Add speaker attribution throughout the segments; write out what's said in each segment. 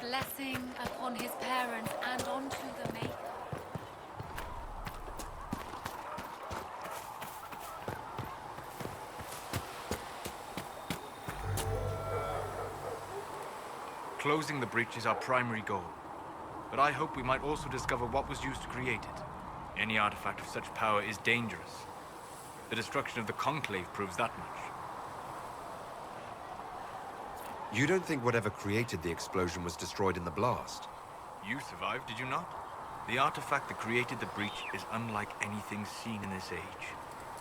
Speaker 1: Blessing upon his parents and onto the Maker.
Speaker 2: Closing the breach is our primary goal. But I hope we might also discover what was used to create it. Any artifact of such power is dangerous. The destruction of the Conclave proves that much.
Speaker 3: You don't think whatever created the explosion was destroyed in the blast?
Speaker 2: You survived, did you not? The artifact that created the breach is unlike anything seen in this age.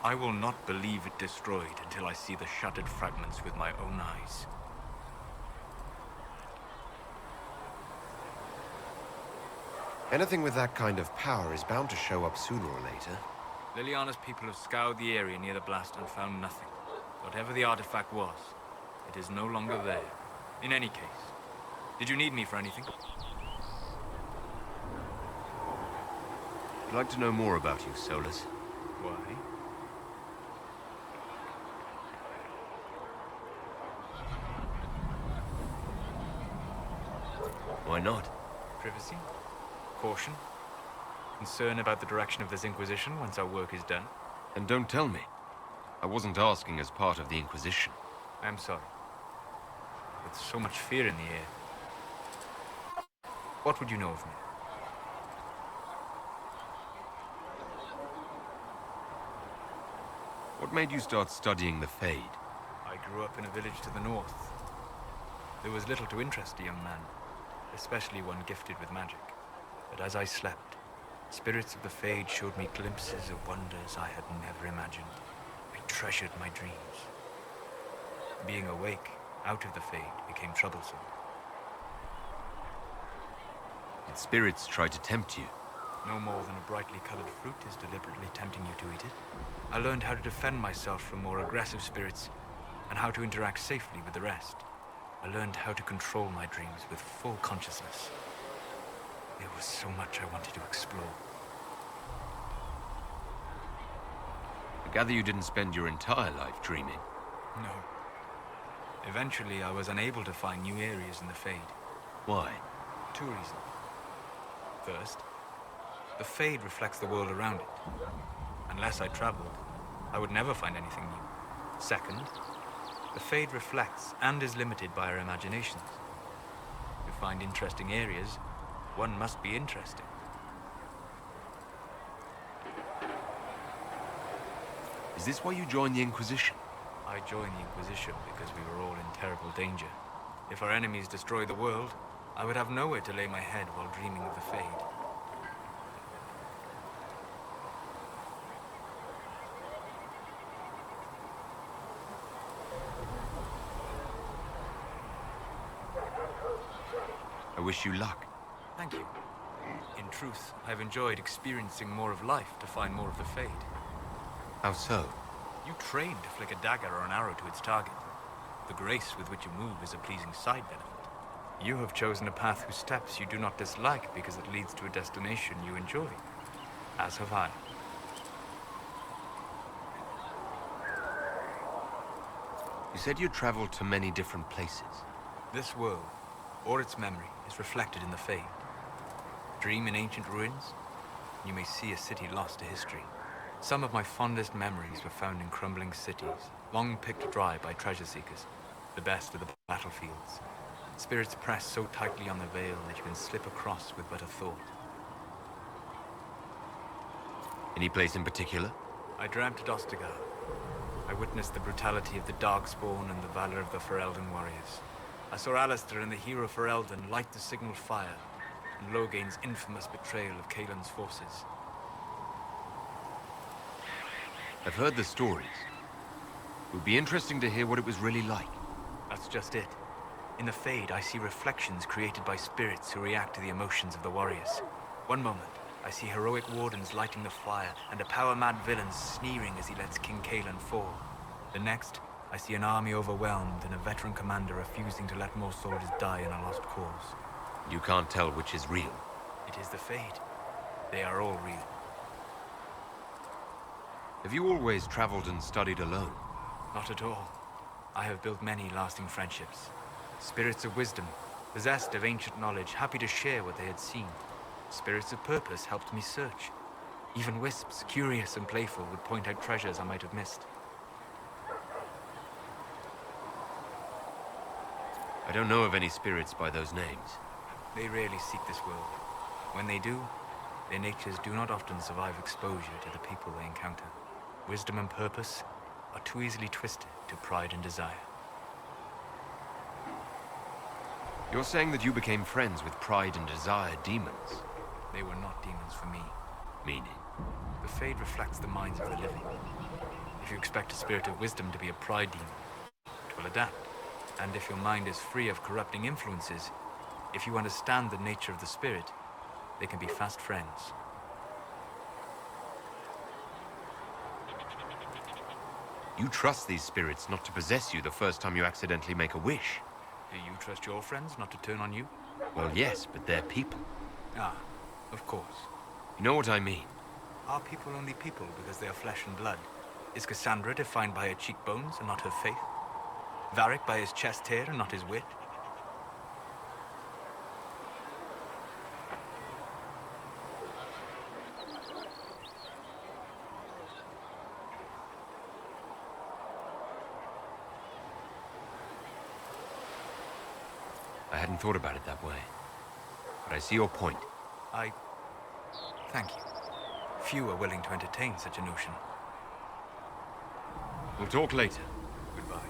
Speaker 2: I will not believe it destroyed until I see the shattered fragments with my own eyes.
Speaker 3: Anything with that kind of power is bound to show up sooner or later.
Speaker 2: Liliana's people have scoured the area near the blast and found nothing. Whatever the artifact was, it is no longer there. In any case, did you need me for anything?
Speaker 3: I'd like to know more about you, Solus.
Speaker 2: Why?
Speaker 3: Why not?
Speaker 2: Privacy? Caution? Concern about the direction of this Inquisition once our work is done?
Speaker 3: And don't tell me. I wasn't asking as part of the Inquisition.
Speaker 2: I'm sorry. With so much fear in the air. What would you know of me?
Speaker 3: What made you start studying the Fade?
Speaker 2: I grew up in a village to the north. There was little to interest a young man, especially one gifted with magic. But as I slept, spirits of the Fade showed me glimpses of wonders I had never imagined. I treasured my dreams. Being awake, out of the Fade, became troublesome.
Speaker 3: Did spirits try to tempt you?
Speaker 2: No more than a brightly colored fruit is deliberately tempting you to eat it. I learned how to defend myself from more aggressive spirits, and how to interact safely with the rest. I learned how to control my dreams with full consciousness. There was so much I wanted to explore.
Speaker 3: I gather you didn't spend your entire life dreaming.
Speaker 2: No. Eventually, I was unable to find new areas in the Fade.
Speaker 3: Why?
Speaker 2: Two reasons. First, the Fade reflects the world around it. Unless I traveled, I would never find anything new. Second, the Fade reflects and is limited by our imaginations. To find interesting areas, one must be interesting.
Speaker 3: Is this why you joined the Inquisition?
Speaker 2: I joined the Inquisition because we were all in terrible danger. If our enemies destroy the world, I would have nowhere to lay my head while dreaming of the Fade.
Speaker 3: I wish you luck.
Speaker 2: Thank you. In truth, I've enjoyed experiencing more of life to find more of the Fade.
Speaker 3: How so?
Speaker 2: You train to flick a dagger or an arrow to its target. The grace with which you move is a pleasing side benefit. You have chosen a path whose steps you do not dislike because it leads to a destination you enjoy. As have I.
Speaker 3: You said you traveled to many different places.
Speaker 2: This world, or its memory, is reflected in the Fade. Dream in ancient ruins, and you may see a city lost to history. Some of my fondest memories were found in crumbling cities, long picked dry by treasure seekers, the best of the battlefields. Spirits press so tightly on the veil that you can slip across with but a thought.
Speaker 3: Any place in particular?
Speaker 2: I dreamt at Ostagar. I witnessed the brutality of the Darkspawn and the valor of the Ferelden warriors. I saw Alistair and the hero Ferelden light the signal fire, and Logain's infamous betrayal of Kaelin's forces.
Speaker 3: I've heard the stories. It would be interesting to hear what it was really like.
Speaker 2: That's just it. In the Fade, I see reflections created by spirits who react to the emotions of the warriors. One moment, I see heroic wardens lighting the fire, and a power-mad villain sneering as he lets King Kaelin fall. The next, I see an army overwhelmed and a veteran commander refusing to let more soldiers die in a lost cause.
Speaker 3: You can't tell which is real.
Speaker 2: It is the Fade. They are all real.
Speaker 3: Have you always traveled and studied alone?
Speaker 2: Not at all. I have built many lasting friendships. Spirits of wisdom, Possessed of ancient knowledge, happy to share what they had seen. Spirits of purpose helped me search. Even wisps, curious and playful, would point out treasures I might have missed.
Speaker 3: I don't know of any spirits by those names.
Speaker 2: They rarely seek this world. When they do, their natures do not often survive exposure to the people they encounter. Wisdom and purpose are too easily twisted to pride and desire.
Speaker 3: You're saying that you became friends with pride and desire demons?
Speaker 2: They were not demons for me.
Speaker 3: Meaning?
Speaker 2: The Fade reflects the minds of the living. If you expect a spirit of wisdom to be a pride demon, it will adapt. And if your mind is free of corrupting influences, if you understand the nature of the spirit, they can be fast friends.
Speaker 3: You trust these spirits not to possess you the first time you accidentally make a wish?
Speaker 2: Do you trust your friends not to turn on you?
Speaker 3: Well, yes, but they're people.
Speaker 2: Ah, of course.
Speaker 3: You know what I mean?
Speaker 2: Are people only people because they are flesh and blood? Is Cassandra defined by her cheekbones and not her faith? Varric by his chest hair and not his wit?
Speaker 3: I hadn't thought about it that way. But I see your point.
Speaker 2: Thank you. Few are willing to entertain such a notion.
Speaker 3: We'll talk later.
Speaker 2: Goodbye.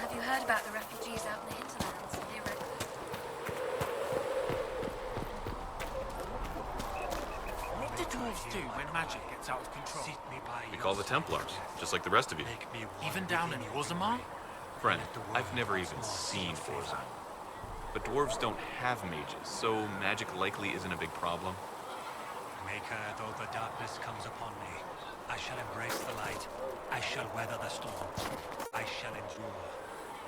Speaker 1: Have you heard about the refugees out in the hinterlands? They were...
Speaker 4: What do dwarves do when magic gets out of control?
Speaker 5: We call the Templars, just like the rest of you.
Speaker 4: Even down in Orzammar?
Speaker 5: Friend, I've never even seen Orzammar. But dwarves don't have mages, so magic likely isn't a big problem.
Speaker 6: Maker, though the darkness comes upon me, I shall embrace the light. I shall weather the storm. I shall endure.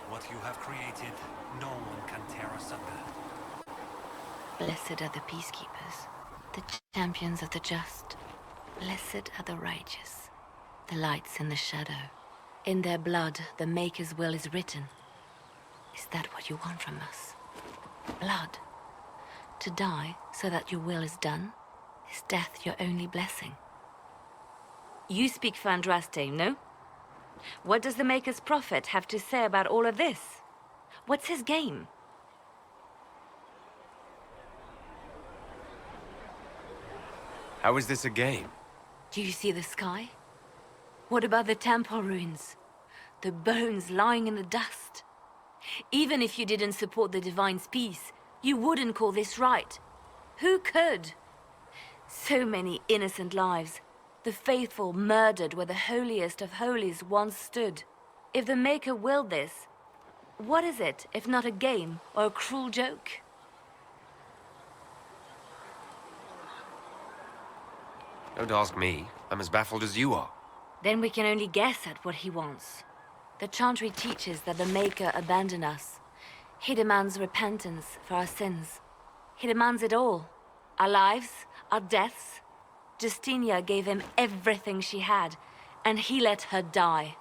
Speaker 6: What you have created, no one can tear asunder.
Speaker 7: Blessed are the peacekeepers, the champions of the just. Blessed are the righteous, the lights in the shadow. In their blood, the Maker's will is written. Is that what you want from us? Blood? To die so that your will is done? Is death your only blessing?
Speaker 8: You speak for Andraste, no? What does the Maker's prophet have to say about all of this? What's his game?
Speaker 3: How is this a game?
Speaker 7: Do you see the sky? What about the temple ruins? The bones lying in the dust? Even if you didn't support the Divine's peace, you wouldn't call this right. Who could? So many innocent lives. The faithful murdered where the holiest of holies once stood. If the Maker willed this, what is it if not a game or a cruel joke?
Speaker 3: Don't ask me. I'm as baffled as you are.
Speaker 7: Then we can only guess at what he wants. The Chantry teaches that the Maker abandoned us. He demands repentance for our sins. He demands it all. Our lives, our deaths. Justinia gave him everything she had, and he let her die.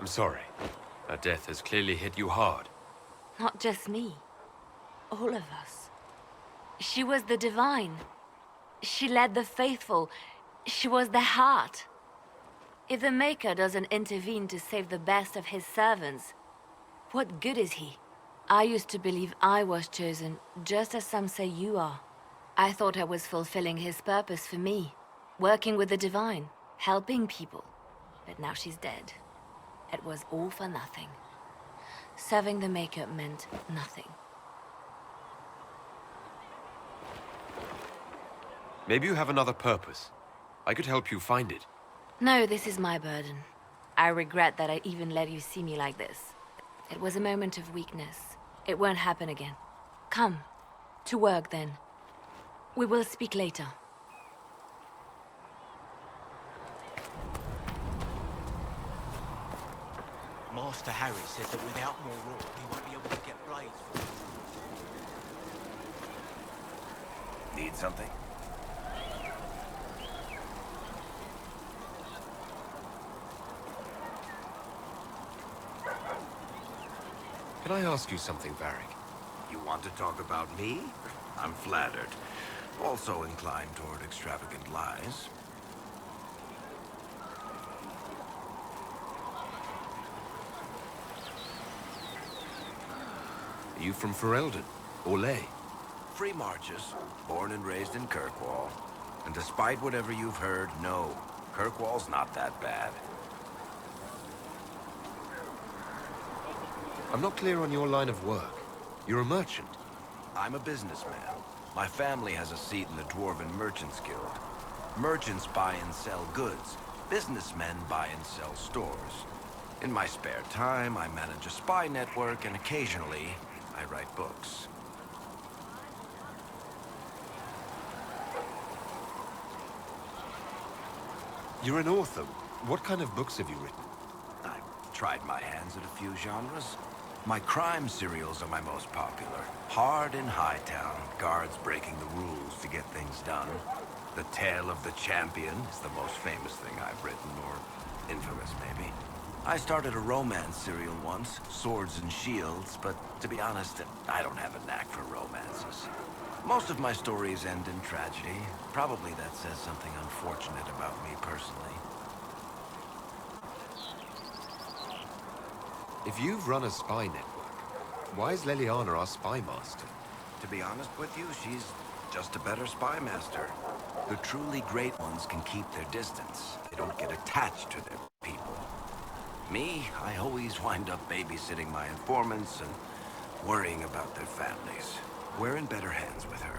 Speaker 3: I'm sorry. Her death has clearly hit you hard.
Speaker 7: Not just me. All of us. She was the Divine. She led the faithful. She was their heart. If the Maker doesn't intervene to save the best of his servants, what good is he? I used to believe I was chosen, just as some say you are. I thought I was fulfilling his purpose for me, working with the Divine, helping people. But now she's dead. It was all for nothing. Serving the Maker meant nothing.
Speaker 3: Maybe you have another purpose. I could help you find it.
Speaker 7: No, this is my burden. I regret that I even let you see me like this. It was a moment of weakness. It won't happen again. Come, To work, then. We will speak later.
Speaker 4: Master Harry says that without more roar, he won't be able to get blades.
Speaker 9: Need something?
Speaker 3: Can I ask you something, Varric?
Speaker 9: You want to talk about me? I'm flattered. Also inclined toward extravagant lies.
Speaker 3: Are you from Ferelden? Or Ley?
Speaker 9: Free marches, born and raised in Kirkwall. And despite whatever you've heard, no, Kirkwall's not that bad.
Speaker 3: I'm not clear on your line of work. You're a merchant.
Speaker 9: I'm a businessman. My family has a seat in the Dwarven Merchants Guild. Merchants buy and sell goods. Businessmen buy and sell stores. In my spare time, I manage a spy network, and occasionally, I write books.
Speaker 3: You're an author. What kind of books have you written?
Speaker 9: I've tried my hands at a few genres. My crime serials are my most popular. Hard in Hightown, guards breaking the rules to get things done. The Tale of the Champion is the most famous thing I've written, or infamous maybe. I started a romance serial once, Swords and Shields, but to be honest, I don't have a knack for romances. Most of my stories end in tragedy. Probably that says something unfortunate about me personally.
Speaker 3: If you've run a spy network, why is Leliana our spy master?
Speaker 9: To be honest with you, she's just a better spy master. The truly great ones can keep their distance. They don't get attached to their people. Me, I always wind up babysitting my informants and worrying about their families. We're in better hands with her.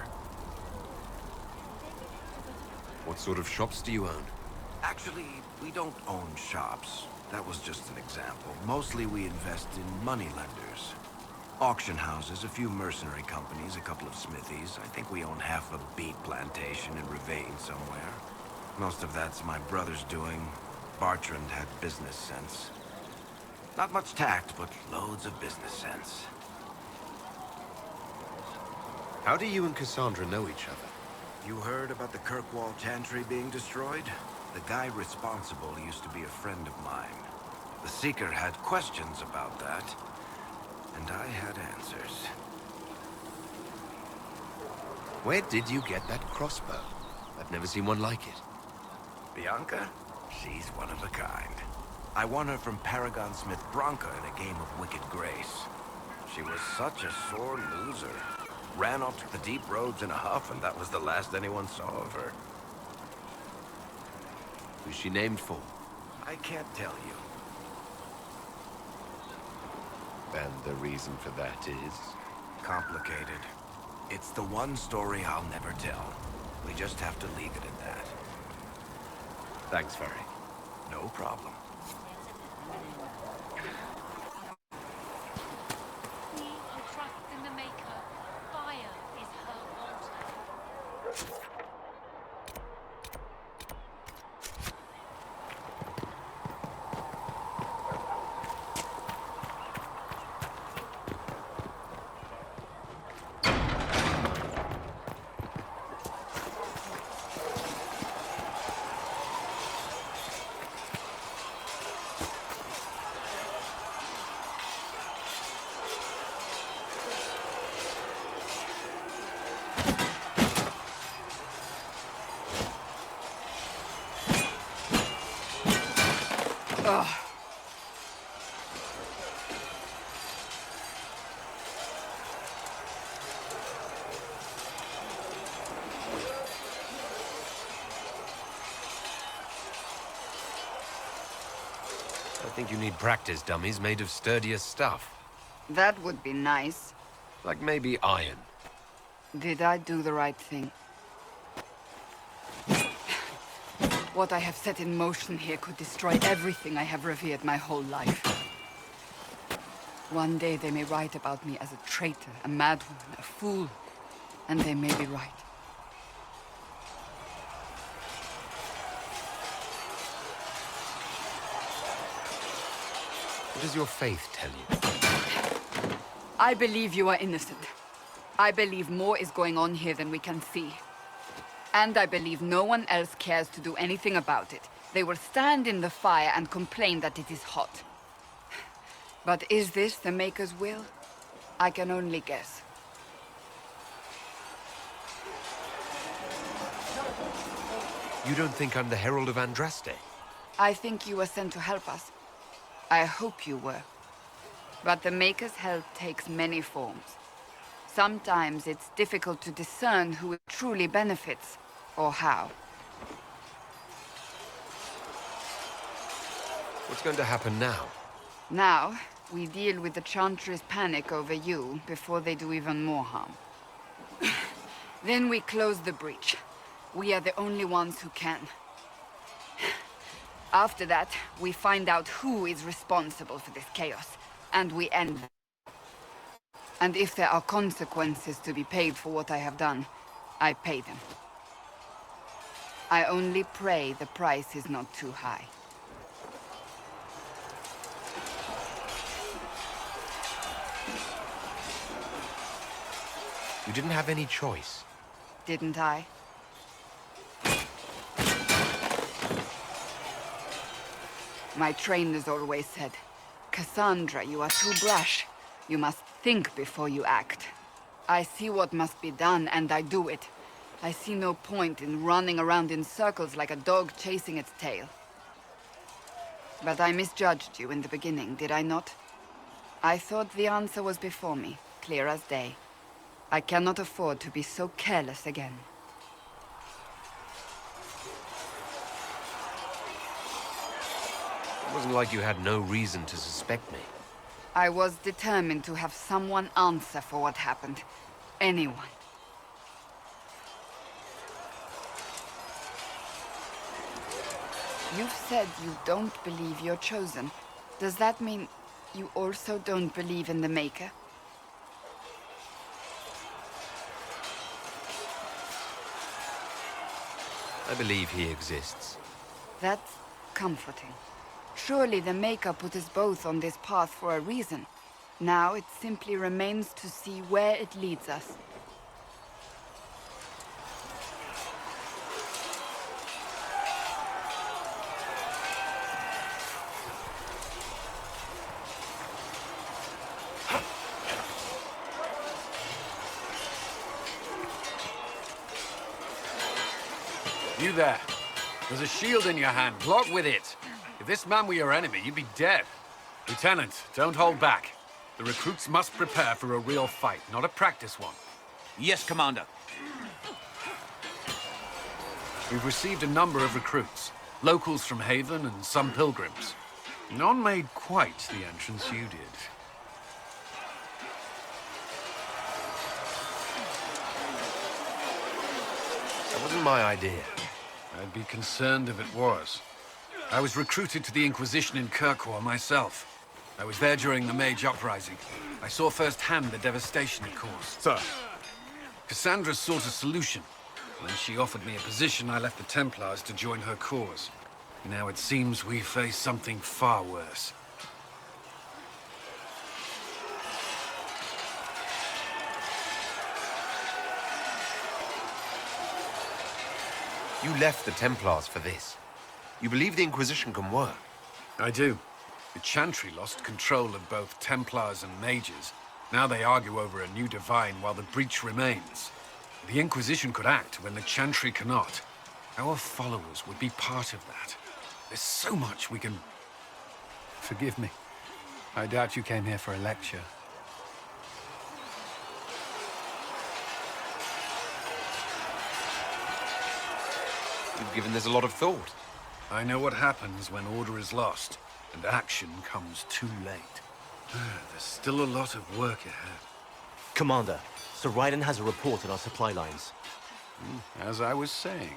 Speaker 3: What sort of shops do you own?
Speaker 9: Actually, we don't own shops. That was just an example. Mostly we invest in money lenders. Auction houses, a few mercenary companies, a couple of smithies. I think we own half a beet plantation in Ravane somewhere. Most of that's my brother's doing. Bartrand had business sense. Not much tact, but loads of business sense.
Speaker 3: How do you and Cassandra know each other?
Speaker 9: You heard about the Kirkwall Chantry being destroyed? The guy responsible used to be a friend of mine. The Seeker had questions about that, and I had answers.
Speaker 3: Where did you get that crossbow? I've never seen one like it.
Speaker 9: Bianca? She's one of a kind. I won her from Paragon Smith Bronca in a game of Wicked Grace. She was such a sore loser. Ran off to the deep roads in a huff, and that was the last anyone saw of her.
Speaker 3: Who's she named for?
Speaker 9: I can't tell you.
Speaker 3: And the reason for that is?
Speaker 9: Complicated. It's the one story I'll never tell. We just have to leave it at that.
Speaker 3: Thanks, Varric.
Speaker 9: No problem.
Speaker 1: We who trust in the Maker, fire is her altar.
Speaker 3: I think you need practice dummies made of sturdier stuff.
Speaker 10: That would be nice.
Speaker 3: Like maybe iron.
Speaker 10: Did I do the right thing? What I have set in motion here could destroy everything I have revered my whole life. One day they may write about me as a traitor, a madwoman, a fool. and they may be right.
Speaker 3: What does your faith tell you?
Speaker 10: I believe you are innocent. I believe more is going on here than we can see. And I believe no one else cares to do anything about it. They will stand in the fire and complain that it is hot. But is this the Maker's will? I can only guess.
Speaker 3: You don't think I'm the Herald of Andraste?
Speaker 10: I think you were sent to help us. I hope you were. But the Maker's help takes many forms. Sometimes it's difficult to discern who it truly benefits, or how.
Speaker 3: What's going to happen now?
Speaker 10: Now, we deal with the Chantry's panic over you before they do even more harm. Then we close the breach. We are the only ones who can. After that, we find out who is responsible for this chaos, and we end them. And if there are consequences to be paid for what I have done, I pay them. I only pray the price is not too high.
Speaker 3: You didn't have any choice.
Speaker 10: Didn't I? My trainers always said, Cassandra, you are too brash. You must think before you act. I see what must be done, and I do it. I see no point in running around in circles like a dog chasing its tail. But I misjudged you in the beginning, did I not? I thought the answer was before me, clear as day. I cannot afford to be so careless again.
Speaker 3: It wasn't like you had no reason to suspect me.
Speaker 10: I was determined to have someone answer for what happened. Anyone. You've said you don't believe you're chosen. Does that mean you also don't believe in the Maker?
Speaker 3: I believe he exists.
Speaker 10: That's comforting. Surely the Maker put us both on this path for a reason. Now it simply remains to see where it leads us.
Speaker 11: You there. There's a shield in your hand. Block with it. If this man were your enemy, you'd be dead. Lieutenant, don't hold back. The recruits must prepare for a real fight, not a practice one.
Speaker 4: Yes, Commander.
Speaker 11: We've received a number of recruits. Locals from Haven and some pilgrims. None made quite the entrance you did.
Speaker 3: That wasn't my idea.
Speaker 11: I'd be concerned if it was. I was recruited to the Inquisition in Kirkwall myself. I was there during the Mage Uprising. I saw firsthand the devastation it caused.
Speaker 12: Sir.
Speaker 11: Cassandra sought a solution. When she offered me a position, I left the Templars to join her cause. Now it seems we face something far worse.
Speaker 3: You left the Templars for this. You believe the Inquisition can work?
Speaker 11: I do. The Chantry lost control of both Templars and Mages. Now they argue over a new Divine while the breach remains. The Inquisition could act when the Chantry cannot. Our followers would be part of that. There's so much we can...
Speaker 12: Forgive me. I doubt you came here for a lecture.
Speaker 3: You've given this a lot of thought.
Speaker 11: I know what happens when order is lost, and action comes too late. There's still a lot of work ahead.
Speaker 13: Commander, Sir Raiden has a report on our supply lines.
Speaker 11: As I was saying.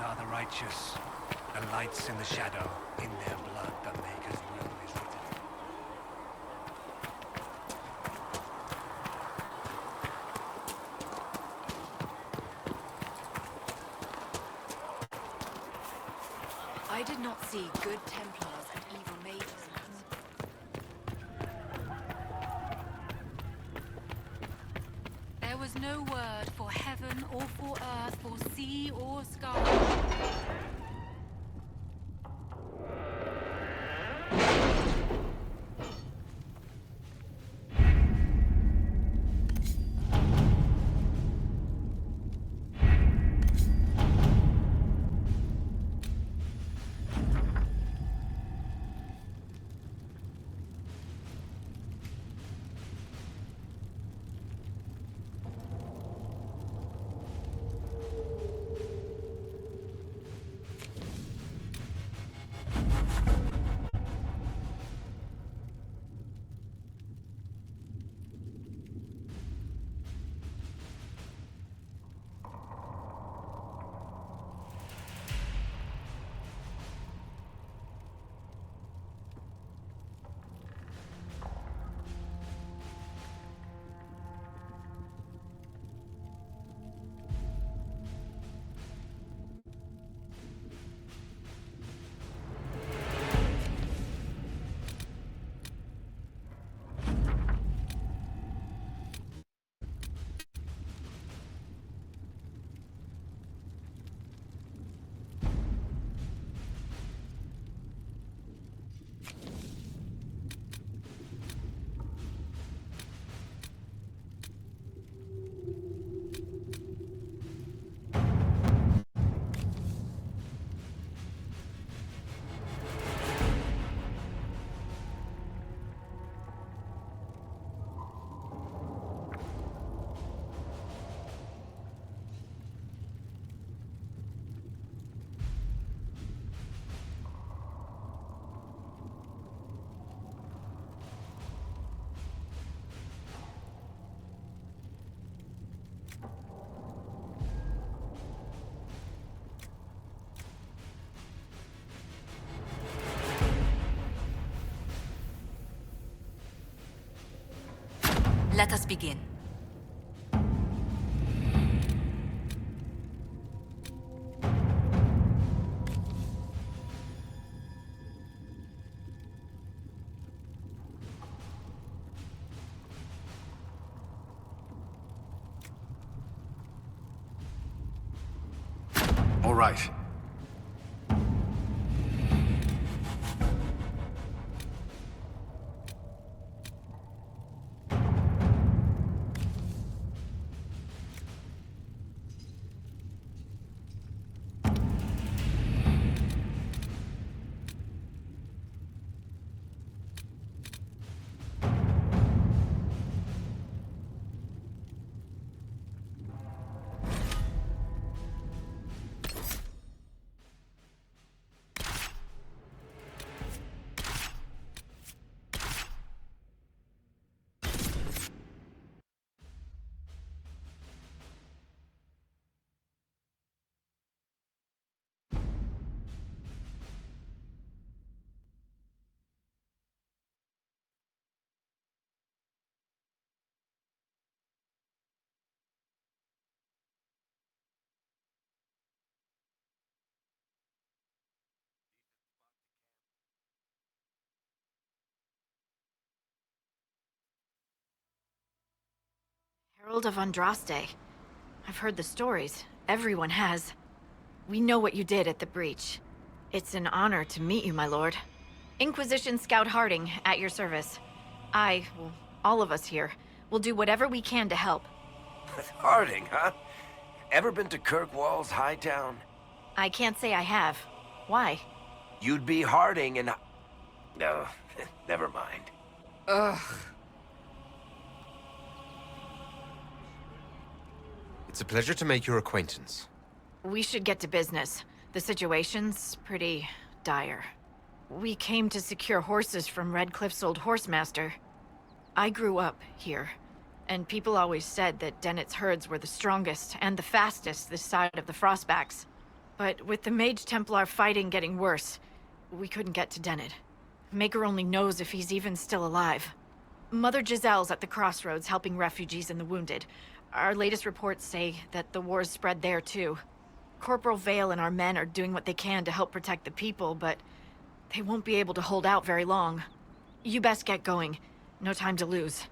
Speaker 6: are the righteous. The light's in the shadow. In their blood, the Maker's will is written.
Speaker 14: I did not see good Templars and evil mages.
Speaker 1: There was no word for heaven or for earth, for sea or sky.
Speaker 14: Let us begin.
Speaker 11: All right.
Speaker 14: Herald of Andraste. I've heard the stories. Everyone has. We know what you did at the breach. It's an honor to meet you, my lord. Inquisition Scout Harding, at your service. Well, all of us here, will do whatever we can to help.
Speaker 9: Harding, huh? Ever been to Kirkwall's Hightown?
Speaker 14: I can't say I have. Why?
Speaker 9: You'd be Harding and... No, never mind.
Speaker 14: Ugh.
Speaker 3: It's a pleasure to make your acquaintance.
Speaker 14: We should get to business. The situation's pretty dire. We came to secure horses from Redcliffe's old horsemaster. I grew up here, and people always said that Dennett's herds were the strongest and the fastest this side of the Frostbacks. But with the Mage Templar fighting getting worse, we couldn't get to Dennet. Maker only knows if he's even still alive. Mother Giselle's at the crossroads helping refugees and the wounded. Our latest reports say that the war's spread there too. Corporal Vale and our men are doing what they can to help protect the people, but they won't be able to hold out very long. You best get going. No time to lose.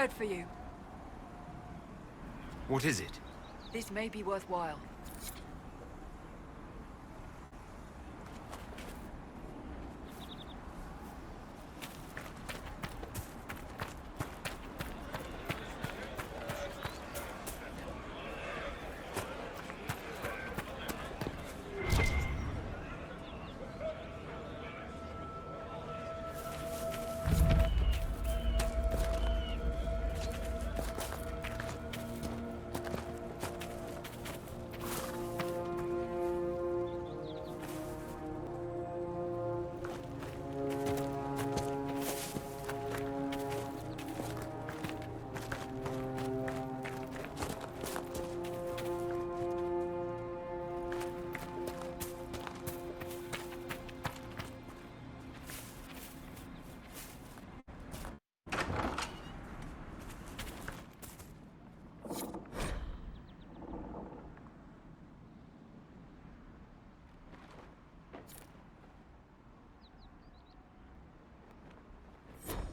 Speaker 10: word for you.
Speaker 3: What is it?
Speaker 10: This may be worthwhile.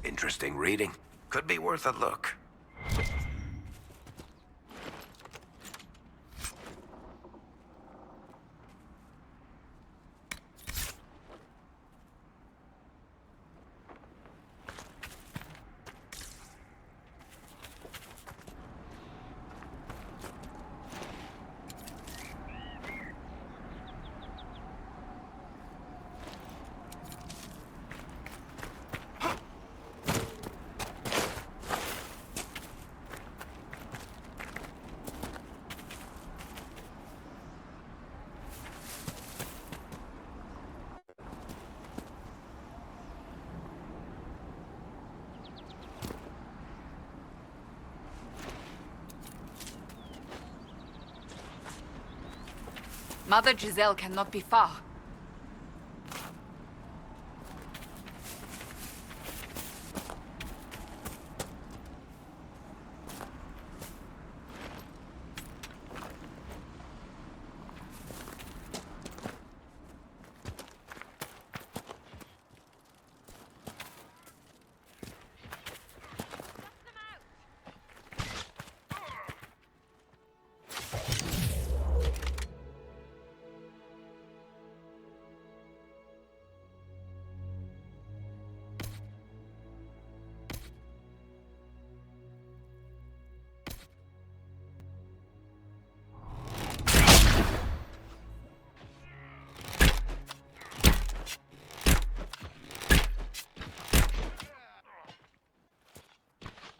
Speaker 9: Interesting reading. Could be worth a look.
Speaker 10: Mother Giselle cannot be far.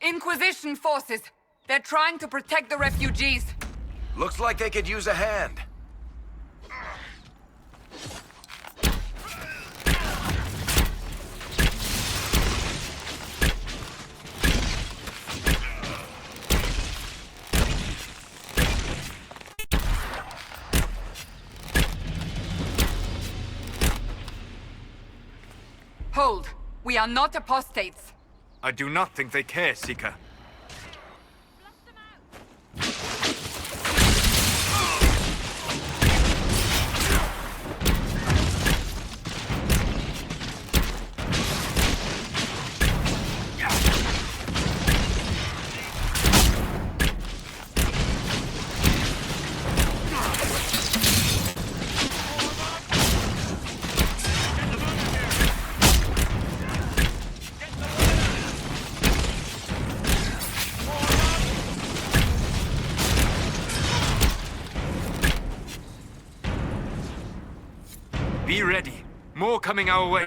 Speaker 10: Inquisition forces! They're trying to protect the refugees!
Speaker 9: Looks like they could use a hand.
Speaker 10: Hold! We are not apostates!
Speaker 2: I do not think they care, Seeker. Be ready. More coming our way.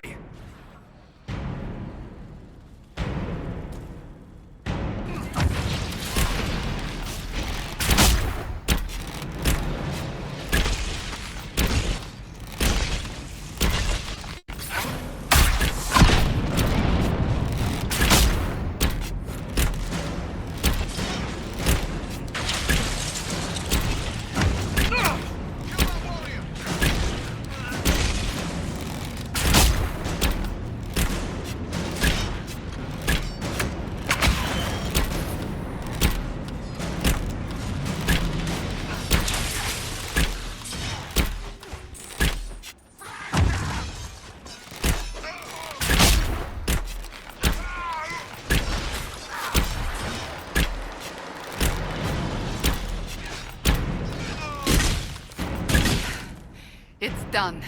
Speaker 10: done.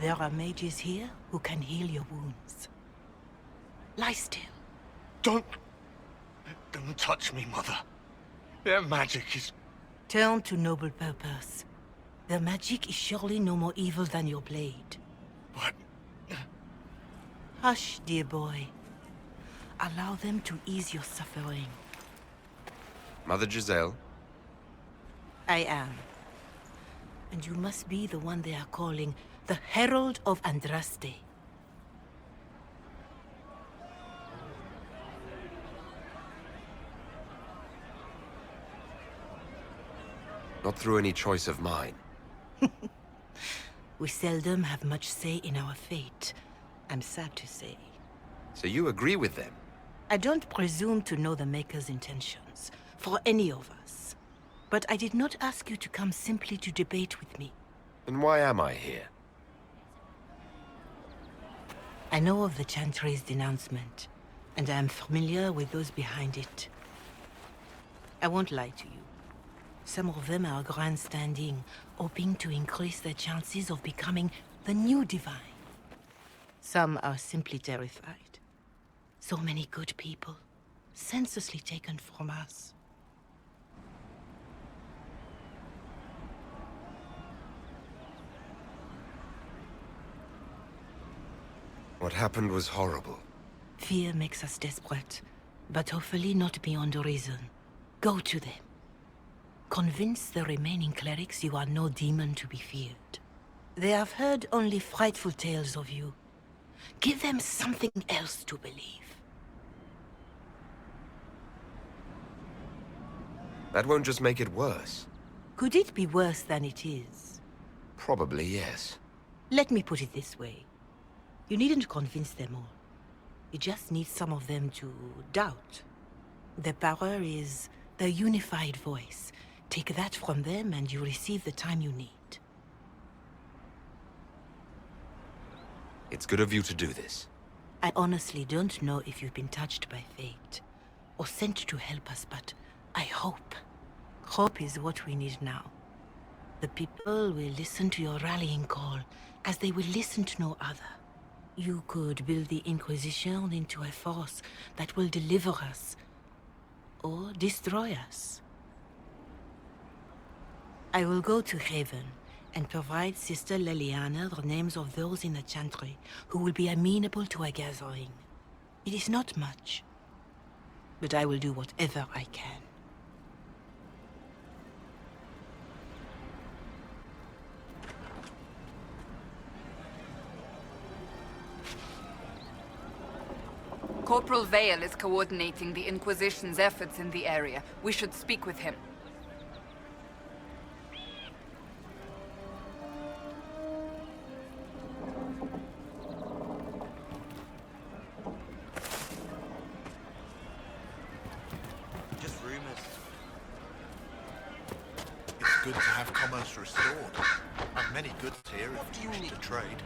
Speaker 15: There are mages here who can heal your wounds. Lie still.
Speaker 6: Don't touch me, Mother. Their magic is...
Speaker 15: Turn to noble purpose. Their magic is surely no more evil than your blade.
Speaker 6: But...
Speaker 15: Hush, dear boy. Allow them to ease your suffering.
Speaker 3: Mother Giselle?
Speaker 15: I am. And you must be the one they are calling the Herald of Andraste.
Speaker 3: Not through any choice of mine.
Speaker 15: We seldom have much say in our fate, I'm sad to say.
Speaker 3: So you agree with them?
Speaker 15: I don't presume to know the Maker's intentions, for any of us. But I did not ask you to come simply to debate with me.
Speaker 3: Then why am I here?
Speaker 15: I know of the Chantry's denouncement, and I am familiar with those behind it. I won't lie to you. Some of them are grandstanding, hoping to increase their chances of becoming the new divine. Some are simply terrified. So many good people, senselessly taken from us.
Speaker 3: What happened was horrible.
Speaker 15: Fear makes us desperate, but hopefully not beyond reason. Go to them. Convince the remaining clerics you are no demon to be feared. They have heard only frightful tales of you. Give them something else to believe.
Speaker 3: That won't just make it worse.
Speaker 15: Could it be worse than it is?
Speaker 3: Probably yes.
Speaker 15: Let me put it this way. You needn't convince them all. You just need some of them to doubt. Their power is the unified voice. Take that from them and you receive the time you need.
Speaker 3: It's good of you to do this.
Speaker 15: I honestly don't know if you've been touched by fate, or sent to help us, but I hope. Hope is what we need now. The people will listen to your rallying call, as they will listen to no other. You could build the Inquisition into a force that will deliver us, or destroy us. I will go to Haven and provide Sister Leliana the names of those in the Chantry who will be amenable to a gathering. It is not much, but I will do whatever I can.
Speaker 10: Corporal Vale is coordinating the Inquisition's efforts in the area. We should speak with him.
Speaker 6: Just rumors. It's good to have commerce restored. I've many goods here if you wish to trade.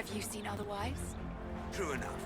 Speaker 16: Have you seen otherwise?
Speaker 9: True enough.